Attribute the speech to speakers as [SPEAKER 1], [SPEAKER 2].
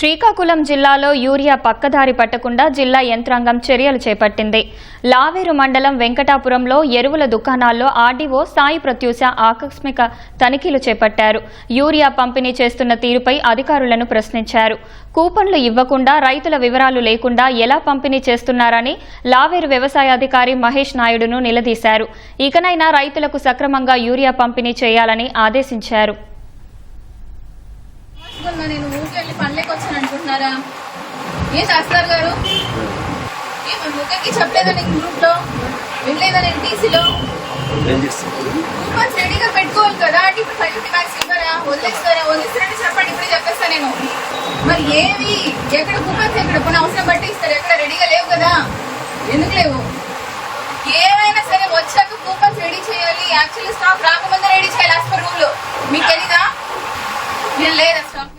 [SPEAKER 1] శ్రీకాకుళం జిల్లాలో యూరియా పక్కదారి పట్టకుండా జిల్లా యంత్రాంగం చర్యలు చేపట్టింది. లావేరు మండలం వెంకటాపురంలో ఎరువుల దుకాణాల్లో ఆర్డీఓ సాయి ప్రత్యూష ఆకస్మిక తనిఖీలు చేపట్టారు. యూరియా పంపిణీ చేస్తున్న తీరుపై అధికారులను ప్రశ్నించారు. కూపన్లు ఇవ్వకుండా రైతుల వివరాలు లేకుండా ఎలా పంపిణీ చేస్తున్నారని లావేరు వ్యవసాయాధికారి మహేష్ నాయుడును నిలదీశారు. ఇకనైనా రైతులకు సక్రమంగా యూరియా పంపిణీ చేయాలని ఆదేశించారు.
[SPEAKER 2] నేను ఊరికి వెళ్ళి పనులకి వచ్చాను అనుకుంటున్నారా? ఏం చేస్తారు గారు? ముఖ్యంకి చెప్పలేదా నేను గ్రూప్ లో వెళ్ళలేదా? నేను టీసీలో కూపన్స్ రెడీగా పెట్టుకోవాలి కదా. అంటే ఇప్పుడు 50 బ్యాగ్స్ ఇవ్వరా? వదిలేస్తారని చెప్పండి, ఇప్పుడే చెప్పేస్తా నేను. మరి ఏవి ఎక్కడ కూపన్స్ ఎక్కడ కొన్ని అవసరం బట్టి ఇస్తారు, ఎక్కడ రెడీగా లేవు కదా. ఎందుకు లేవు? ఏమైనా సరే వచ్చాక కూపన్స్ రెడీ చేయాలి. యాక్చువల్లీ స్టాక్ రాకముందే రెడీ చేయాలి యాజ్ పర్ రూల్. మీకు తెలీదా? నేను లేదా స్టాక్